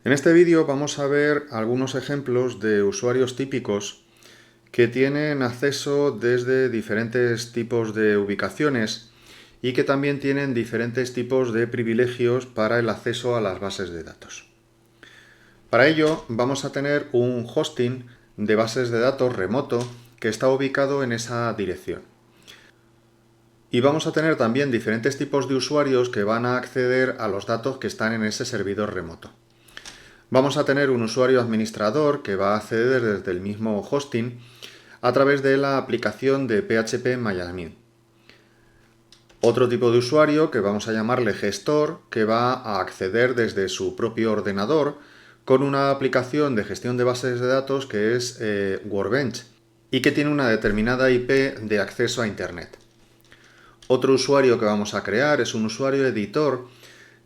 En este vídeo vamos a ver algunos ejemplos de usuarios típicos que tienen acceso desde diferentes tipos de ubicaciones y que también tienen diferentes tipos de privilegios para el acceso a las bases de datos. Para ello vamos a tener un hosting de bases de datos remoto que está ubicado en esa dirección. Y vamos a tener también diferentes tipos de usuarios que van a acceder a los datos que están en ese servidor remoto. Vamos a tener un usuario administrador que va a acceder desde el mismo hosting a través de la aplicación de PHPMyAdmin. Otro tipo de usuario que vamos a llamarle gestor, que va a acceder desde su propio ordenador con una aplicación de gestión de bases de datos que es Workbench y que tiene una determinada IP de acceso a Internet. Otro usuario que vamos a crear es un usuario editor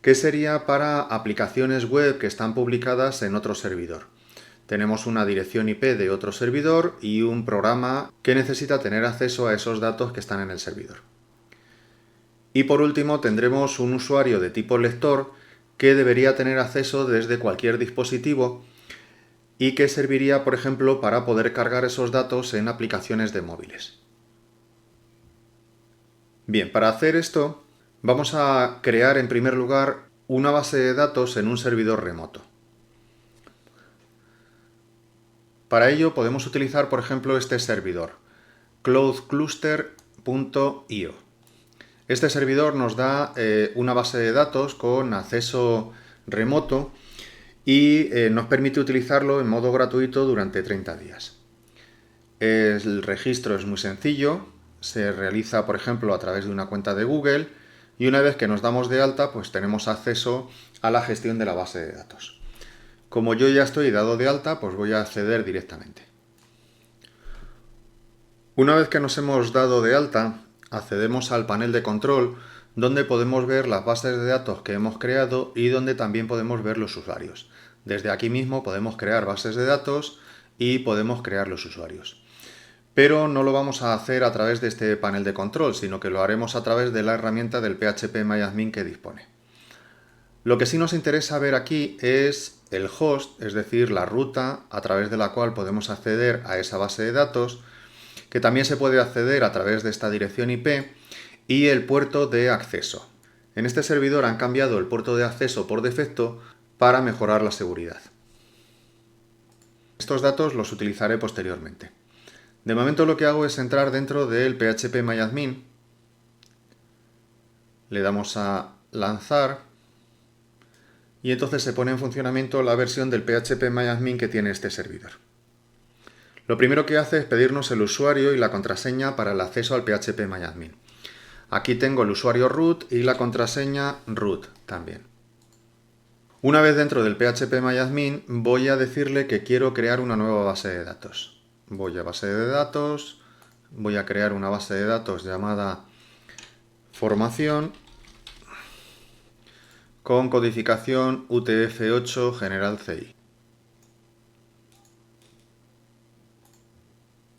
que sería para aplicaciones web que están publicadas en otro servidor. Tenemos una dirección IP de otro servidor y un programa que necesita tener acceso a esos datos que están en el servidor. Y por último tendremos un usuario de tipo lector que debería tener acceso desde cualquier dispositivo y que serviría, por ejemplo, para poder cargar esos datos en aplicaciones de móviles. Bien, para hacer esto vamos a crear en primer lugar una base de datos en un servidor remoto. Para ello podemos utilizar, por ejemplo, este servidor, cloudcluster.io. Este servidor nos da una base de datos con acceso remoto y nos permite utilizarlo en modo gratuito durante 30 días. El registro es muy sencillo, se realiza, por ejemplo, a través de una cuenta de Google y una vez que nos damos de alta, pues tenemos acceso a la gestión de la base de datos. Como yo ya estoy dado de alta, pues voy a acceder directamente. Una vez que nos hemos dado de alta, accedemos al panel de control donde podemos ver las bases de datos que hemos creado y donde también podemos ver los usuarios. Desde aquí mismo podemos crear bases de datos y podemos crear los usuarios. Pero no lo vamos a hacer a través de este panel de control, sino que lo haremos a través de la herramienta del PHPMyAdmin que dispone. Lo que sí nos interesa ver aquí es el host, es decir, la ruta a través de la cual podemos acceder a esa base de datos, que también se puede acceder a través de esta dirección IP, y el puerto de acceso. En este servidor han cambiado el puerto de acceso por defecto para mejorar la seguridad. Estos datos los utilizaré posteriormente. De momento lo que hago es entrar dentro del PHPMyAdmin, le damos a lanzar y entonces se pone en funcionamiento la versión del PHPMyAdmin que tiene este servidor. Lo primero que hace es pedirnos el usuario y la contraseña para el acceso al PHPMyAdmin. Aquí tengo el usuario root y la contraseña root también. Una vez dentro del PHPMyAdmin voy a decirle que quiero crear una nueva base de datos. Voy a base de datos, voy a crear una base de datos llamada formación con codificación UTF-8 General CI.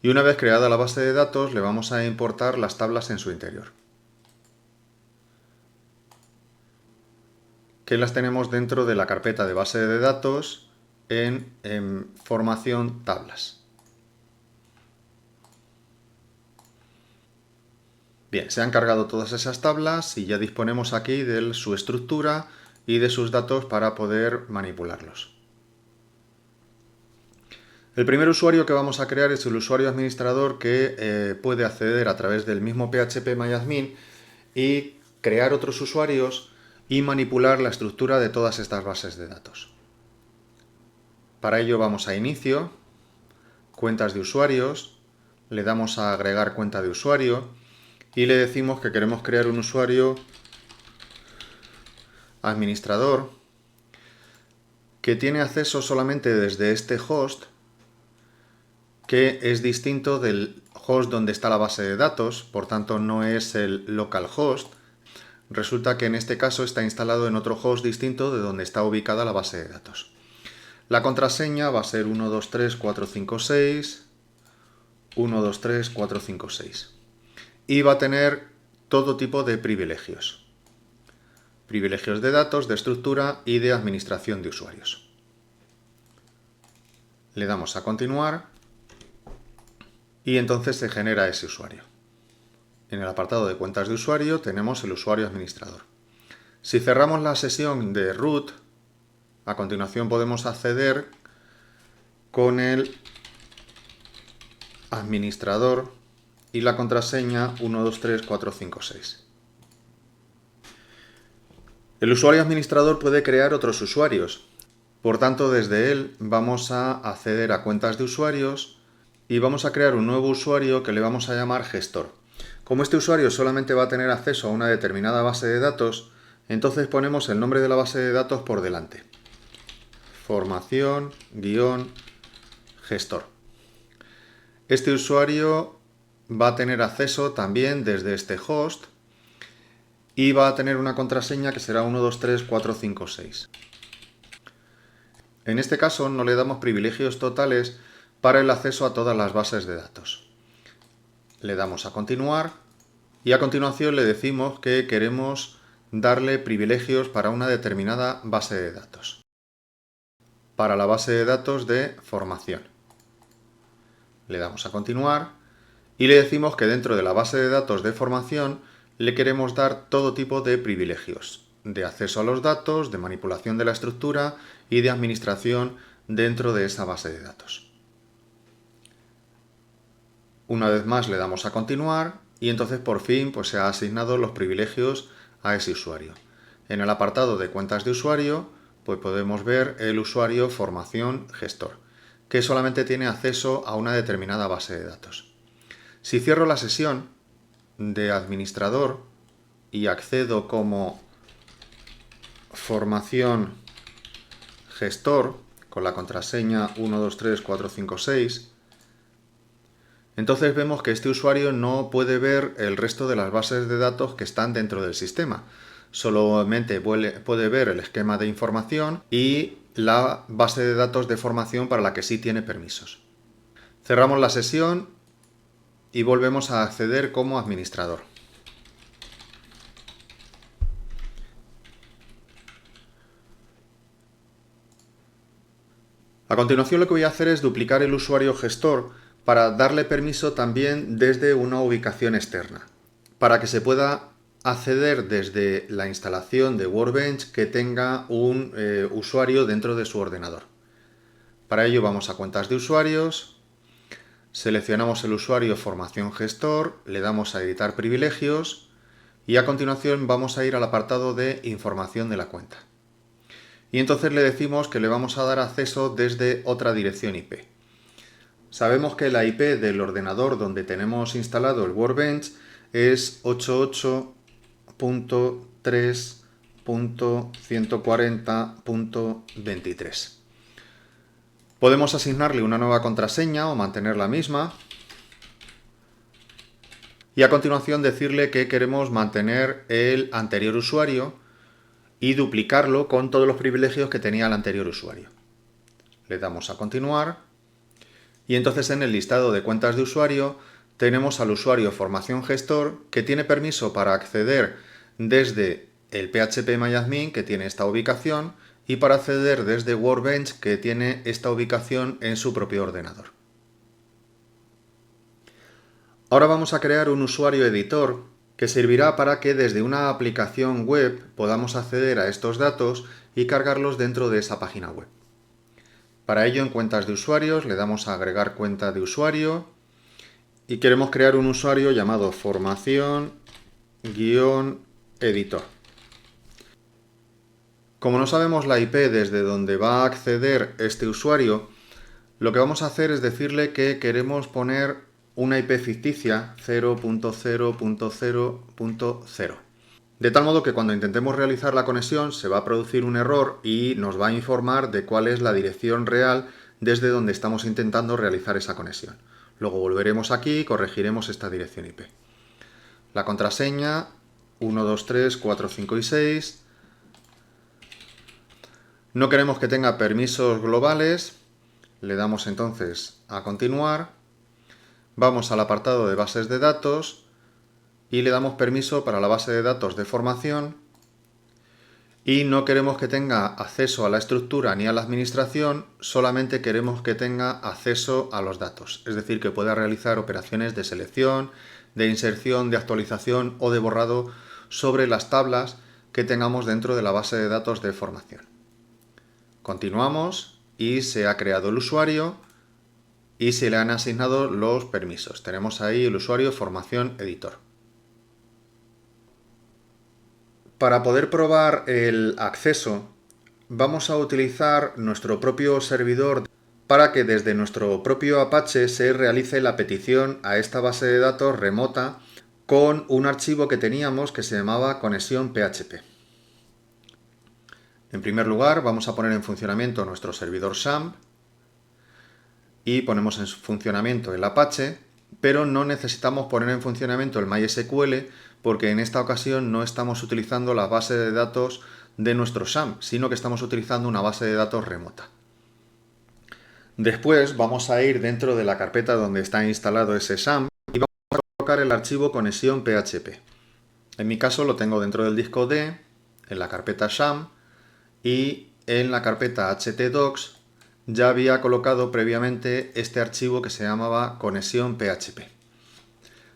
Y una vez creada la base de datos le vamos a importar las tablas en su interior, que las tenemos dentro de la carpeta de base de datos en formación tablas. Bien, se han cargado todas esas tablas y ya disponemos aquí de su estructura y de sus datos para poder manipularlos. El primer usuario que vamos a crear es el usuario administrador que puede acceder a través del mismo PHPMyAdmin y crear otros usuarios y manipular la estructura de todas estas bases de datos. Para ello vamos a Inicio, Cuentas de usuarios, le damos a Agregar cuenta de usuario y le decimos que queremos crear un usuario administrador que tiene acceso solamente desde este host, que es distinto del host donde está la base de datos, por tanto no es el localhost. Resulta que en este caso está instalado en otro host distinto de donde está ubicada la base de datos. La contraseña va a ser 123456, 123456 y va a tener todo tipo de privilegios. Privilegios de datos, de estructura y de administración de usuarios. le damos a continuar y entonces se genera ese usuario. En el apartado de cuentas de usuario tenemos el usuario administrador. Si cerramos la sesión de root, a continuación podemos acceder con el administrador y la contraseña 123456. El usuario administrador puede crear otros usuarios. Por tanto, desde él vamos a acceder a cuentas de usuarios y vamos a crear un nuevo usuario que le vamos a llamar gestor. Como este usuario solamente va a tener acceso a una determinada base de datos, entonces ponemos el nombre de la base de datos por delante. Formación-gestor. Este usuario va a tener acceso también desde este host y va a tener una contraseña que será 123456. En este caso no le damos privilegios totales para el acceso a todas las bases de datos. Le damos a continuar y a continuación le decimos que queremos darle privilegios para una determinada base de datos. Para la base de datos de formación. Le damos a continuar y le decimos que dentro de la base de datos de formación le queremos dar todo tipo de privilegios, de acceso a los datos, de manipulación de la estructura y de administración dentro de esa base de datos. Una vez más le damos a continuar y entonces por fin se ha asignado los privilegios a ese usuario. En el apartado de cuentas de usuario podemos ver el usuario formación gestor, que solamente tiene acceso a una determinada base de datos. Si cierro la sesión de administrador y accedo como formación gestor con la contraseña 123456, entonces vemos que este usuario no puede ver el resto de las bases de datos que están dentro del sistema. Solamente puede ver el esquema de información y la base de datos de formación para la que sí tiene permisos. Cerramos la sesión y volvemos a acceder como administrador. A continuación lo que voy a hacer es duplicar el usuario gestor para darle permiso también desde una ubicación externa, para que se pueda acceder desde la instalación de Workbench que tenga un usuario dentro de su ordenador. Para ello vamos a cuentas de usuarios, seleccionamos el usuario formación gestor, le damos a editar privilegios y a continuación vamos a ir al apartado de información de la cuenta. Y entonces le decimos que le vamos a dar acceso desde otra dirección IP. Sabemos que la IP del ordenador donde tenemos instalado el Workbench es 88.3.140.23. Podemos asignarle una nueva contraseña o mantener la misma. Y a continuación decirle que queremos mantener el anterior usuario y duplicarlo con todos los privilegios que tenía el anterior usuario. Le damos a continuar. Y entonces en el listado de cuentas de usuario tenemos al usuario formación gestor que tiene permiso para acceder desde el phpMyAdmin que tiene esta ubicación y para acceder desde Workbench que tiene esta ubicación en su propio ordenador. Ahora vamos a crear un usuario editor que servirá para que desde una aplicación web podamos acceder a estos datos y cargarlos dentro de esa página web. Para ello, en cuentas de usuarios, le damos a agregar cuenta de usuario y queremos crear un usuario llamado formación-editor. Como no sabemos la IP desde donde va a acceder este usuario, lo que vamos a hacer es decirle que queremos poner una IP ficticia 0.0.0.0. De tal modo que cuando intentemos realizar la conexión se va a producir un error y nos va a informar de cuál es la dirección real desde donde estamos intentando realizar esa conexión. Luego volveremos aquí y corregiremos esta dirección IP. La contraseña 1, 2, 3, 4, 5 y 6. No queremos que tenga permisos globales. Le damos entonces a continuar. Vamos al apartado de bases de datos y le damos permiso para la base de datos de formación y no queremos que tenga acceso a la estructura ni a la administración, solamente queremos que tenga acceso a los datos, es decir, que pueda realizar operaciones de selección, de inserción, de actualización o de borrado sobre las tablas que tengamos dentro de la base de datos de formación. Continuamos y se ha creado el usuario y se le han asignado los permisos. Tenemos ahí el usuario formación editor. Para poder probar el acceso, vamos a utilizar nuestro propio servidor para que desde nuestro propio Apache se realice la petición a esta base de datos remota con un archivo que teníamos que se llamaba conexión PHP. En primer lugar, vamos a poner en funcionamiento nuestro servidor XAMPP y ponemos en funcionamiento el Apache, pero no necesitamos poner en funcionamiento el MySQL porque en esta ocasión no estamos utilizando la base de datos de nuestro XAMPP, sino que estamos utilizando una base de datos remota. Después vamos a ir dentro de la carpeta donde está instalado ese XAMPP y vamos a colocar el archivo conexión PHP. En mi caso lo tengo dentro del disco D, en la carpeta XAMPP y en la carpeta htdocs ya había colocado previamente este archivo que se llamaba conexión PHP.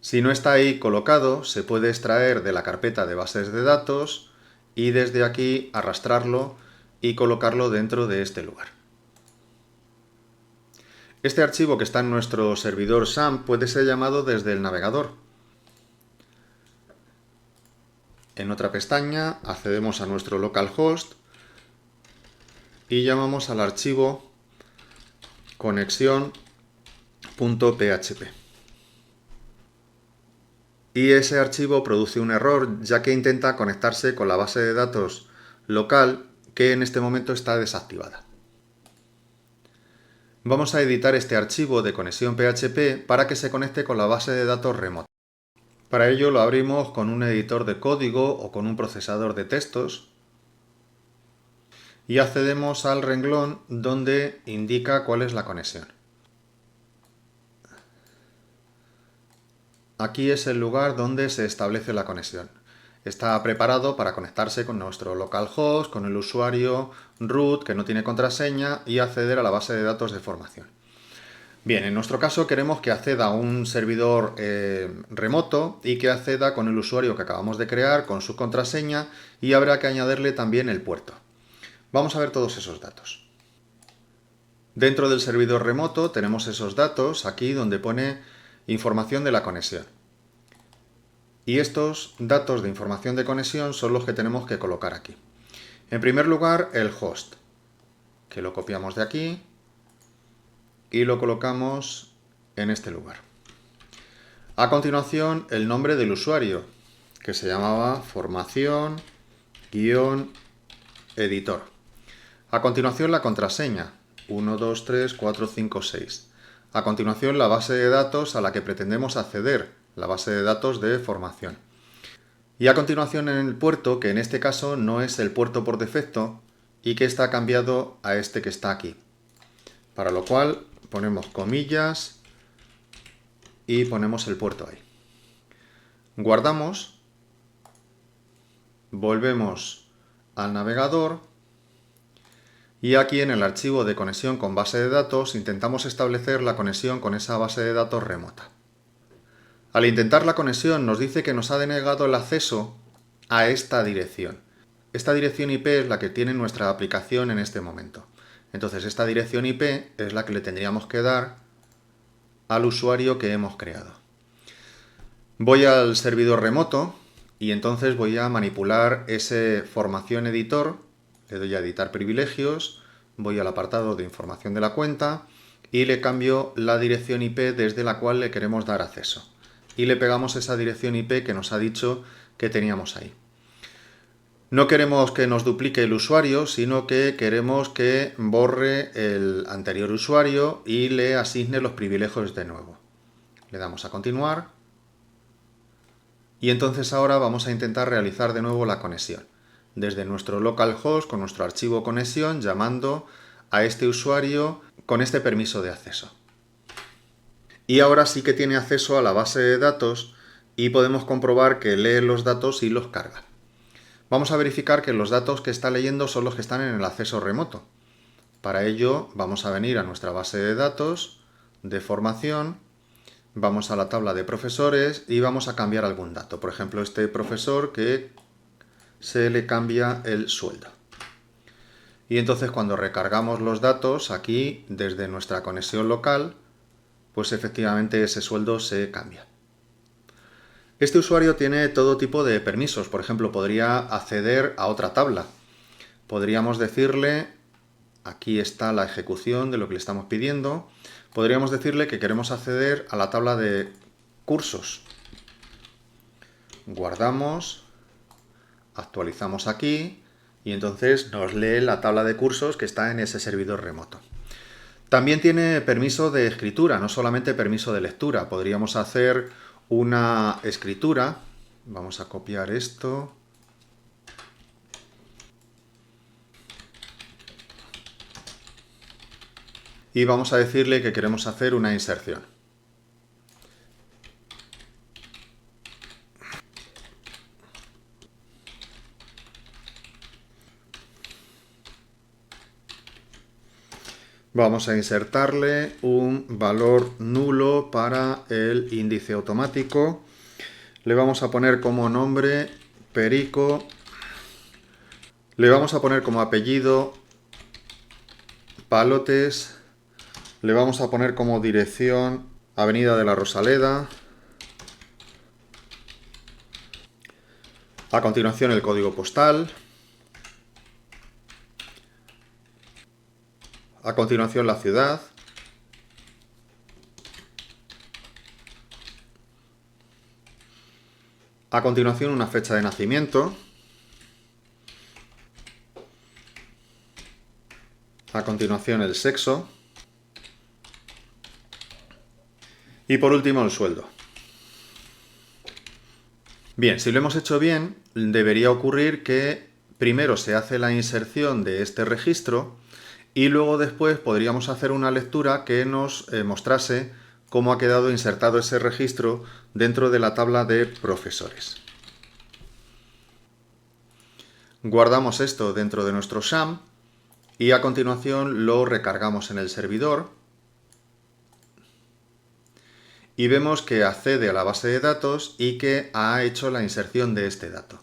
Si no está ahí colocado, se puede extraer de la carpeta de bases de datos y desde aquí arrastrarlo y colocarlo dentro de este lugar. Este archivo que está en nuestro servidor XAMPP puede ser llamado desde el navegador. En otra pestaña accedemos a nuestro localhost y llamamos al archivo conexión.php. Y ese archivo produce un error ya que intenta conectarse con la base de datos local que en este momento está desactivada. Vamos a editar este archivo de conexión PHP para que se conecte con la base de datos remota. Para ello lo abrimos con un editor de código o con un procesador de textos y accedemos al renglón donde indica cuál es la conexión. Aquí es el lugar donde se establece la conexión. Está preparado para conectarse con nuestro localhost, con el usuario root que no tiene contraseña y acceder a la base de datos de formación. Bien, en nuestro caso queremos que acceda a un servidor remoto y que acceda con el usuario que acabamos de crear, con su contraseña y habrá que añadirle también el puerto. Vamos a ver todos esos datos. Dentro del servidor remoto tenemos esos datos aquí donde pone información de la conexión. Y estos datos de información de conexión son los que tenemos que colocar aquí. En primer lugar, el host, que lo copiamos de aquí y lo colocamos en este lugar. A continuación, el nombre del usuario, que se llamaba formación-editor. A continuación, la contraseña, 1, 2, 3, 4, 5, 6. A continuación, la base de datos a la que pretendemos acceder, la base de datos de formación. Y a continuación en el puerto, que en este caso no es el puerto por defecto y que está cambiado a este que está aquí. Para lo cual ponemos comillas y ponemos el puerto ahí. Guardamos, volvemos al navegador y aquí en el archivo de conexión con base de datos intentamos establecer la conexión con esa base de datos remota. Al intentar la conexión nos dice que nos ha denegado el acceso a esta dirección. Esta dirección IP es la que tiene nuestra aplicación en este momento. Entonces esta dirección IP es la que le tendríamos que dar al usuario que hemos creado. Voy al servidor remoto y entonces voy a manipular ese formación editor. Le doy a editar privilegios, voy al apartado de información de la cuenta y le cambio la dirección IP desde la cual le queremos dar acceso. Y le pegamos esa dirección IP que nos ha dicho que teníamos ahí. No queremos que nos duplique el usuario, sino que queremos que borre el anterior usuario y le asigne los privilegios de nuevo. Le damos a continuar y entonces ahora vamos a intentar realizar de nuevo la conexión. Desde nuestro localhost con nuestro archivo conexión llamando a este usuario con este permiso de acceso. Y ahora sí que tiene acceso a la base de datos y podemos comprobar que lee los datos y los carga. Vamos a verificar que los datos que está leyendo son los que están en el acceso remoto. Para ello vamos a venir a nuestra base de datos de formación, vamos a la tabla de profesores y vamos a cambiar algún dato. Por ejemplo, este profesor que se le cambia el sueldo. Y entonces cuando recargamos los datos aquí desde nuestra conexión local, pues efectivamente ese sueldo se cambia. Este usuario tiene todo tipo de permisos. Por ejemplo, podría acceder a otra tabla. Podríamos decirle, aquí está la ejecución de lo que le estamos pidiendo. Podríamos decirle que queremos acceder a la tabla de cursos. Guardamos, actualizamos aquí y entonces nos lee la tabla de cursos que está en ese servidor remoto. También tiene permiso de escritura, no solamente permiso de lectura. Podríamos hacer una escritura. Vamos a copiar esto. Y vamos a decirle que queremos hacer una inserción. Vamos a insertarle un valor nulo para el índice automático. Le vamos a poner como nombre Perico. Le vamos a poner como apellido Palotes. Le vamos a poner como dirección Avenida de la Rosaleda. A continuación el código postal. A continuación la ciudad. A continuación una fecha de nacimiento. A continuación el sexo. Y por último el sueldo. Bien, si lo hemos hecho bien, debería ocurrir que primero se hace la inserción de este registro y luego después podríamos hacer una lectura que nos mostrase cómo ha quedado insertado ese registro dentro de la tabla de profesores. Guardamos esto dentro de nuestro SHAM y a continuación lo recargamos en el servidor y vemos que accede a la base de datos y que ha hecho la inserción de este dato.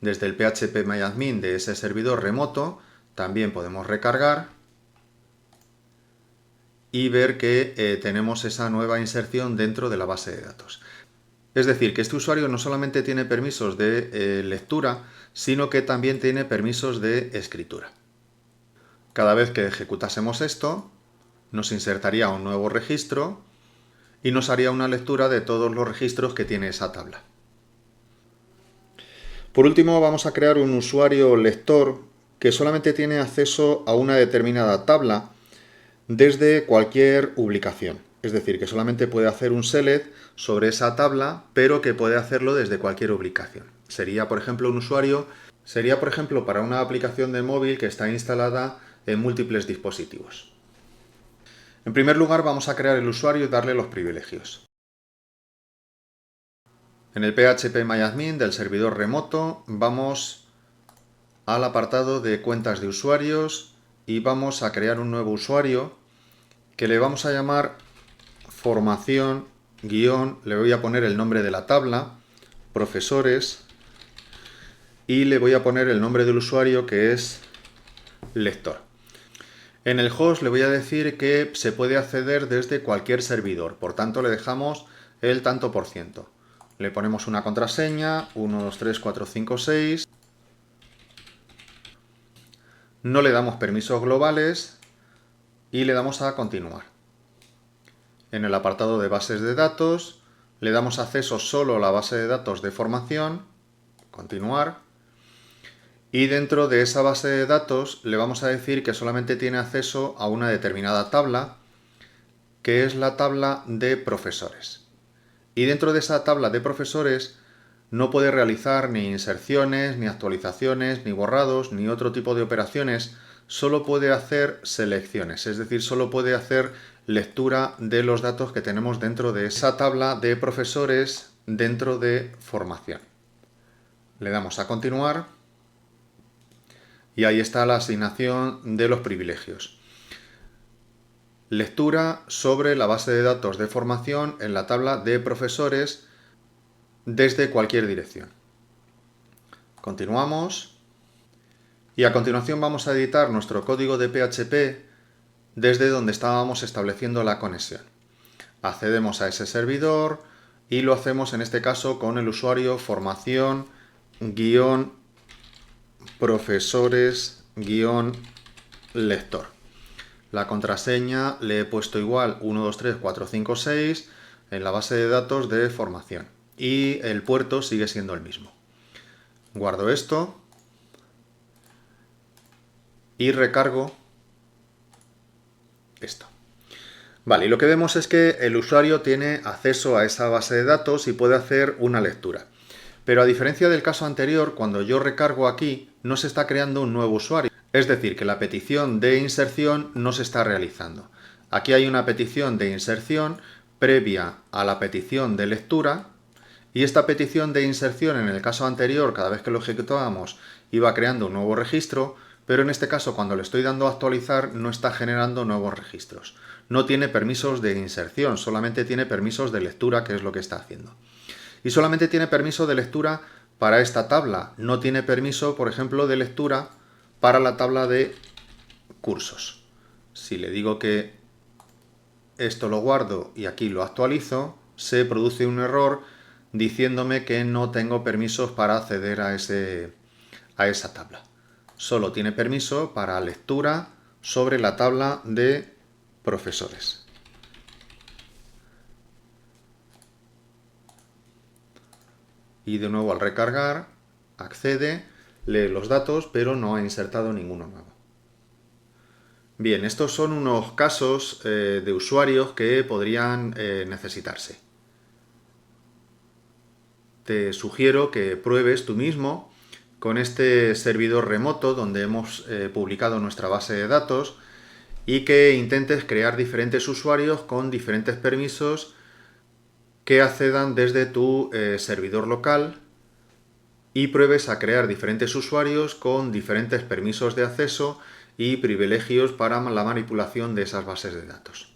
Desde el phpMyAdmin de ese servidor remoto también podemos recargar y ver que tenemos esa nueva inserción dentro de la base de datos. Es decir, que este usuario no solamente tiene permisos de lectura, sino que también tiene permisos de escritura. Cada vez que ejecutásemos esto, nos insertaría un nuevo registro y nos haría una lectura de todos los registros que tiene esa tabla. Por último, vamos a crear un usuario lector que solamente tiene acceso a una determinada tabla desde cualquier ubicación. Es decir, que solamente puede hacer un select sobre esa tabla, pero que puede hacerlo desde cualquier ubicación. Sería, por ejemplo, un usuario, para una aplicación de móvil que está instalada en múltiples dispositivos. En primer lugar, vamos a crear el usuario y darle los privilegios. En el phpMyAdmin del servidor remoto vamos al apartado de cuentas de usuarios y vamos a crear un nuevo usuario que le vamos a llamar formación guión, le voy a poner el nombre de la tabla, profesores, y le voy a poner el nombre del usuario que es lector. En el host le voy a decir que se puede acceder desde cualquier servidor, por tanto le dejamos el tanto por ciento. Le ponemos una contraseña, 1, 2, 3, 4, 5, 6. No le damos permisos globales y le damos a continuar. En el apartado de bases de datos le damos acceso solo a la base de datos de formación, continuar. Y dentro de esa base de datos le vamos a decir que solamente tiene acceso a una determinada tabla, que es la tabla de profesores. Y dentro de esa tabla de profesores no puede realizar ni inserciones, ni actualizaciones, ni borrados, ni otro tipo de operaciones. Solo puede hacer selecciones, es decir, solo puede hacer lectura de los datos que tenemos dentro de esa tabla de profesores dentro de formación. Le damos a continuar. Y ahí está la asignación de los privilegios. Lectura sobre la base de datos de formación en la tabla de profesores desde cualquier dirección. Continuamos. Y a continuación vamos a editar nuestro código de PHP desde donde estábamos estableciendo la conexión. Accedemos a ese servidor y lo hacemos en este caso con el usuario formación-profesores-lector. La contraseña le he puesto igual 123456 en la base de datos de formación y el puerto sigue siendo el mismo. Guardo esto y recargo esto. Vale, y lo que vemos es que el usuario tiene acceso a esa base de datos y puede hacer una lectura. Pero a diferencia del caso anterior, cuando yo recargo aquí, no se está creando un nuevo usuario. Es decir, que la petición de inserción no se está realizando. Aquí hay una petición de inserción previa a la petición de lectura, y esta petición de inserción en el caso anterior, cada vez que lo ejecutábamos, iba creando un nuevo registro, pero en este caso cuando le estoy dando a actualizar no está generando nuevos registros. No tiene permisos de inserción, solamente tiene permisos de lectura, que es lo que está haciendo. Y solamente tiene permiso de lectura para esta tabla, no tiene permiso, por ejemplo, de lectura para la tabla de cursos. Si le digo que esto lo guardo y aquí lo actualizo, se produce un error diciéndome que no tengo permisos para acceder a esa tabla. Solo tiene permiso para lectura sobre la tabla de profesores. Y de nuevo al recargar, accede, lee los datos, pero no ha insertado ninguno nuevo. Bien, estos son unos casos de usuarios que podrían necesitarse. Te sugiero que pruebes tú mismo con este servidor remoto donde hemos publicado nuestra base de datos y que intentes crear diferentes usuarios con diferentes permisos que accedan desde tu servidor local y pruebes a crear diferentes usuarios con diferentes permisos de acceso y privilegios para la manipulación de esas bases de datos.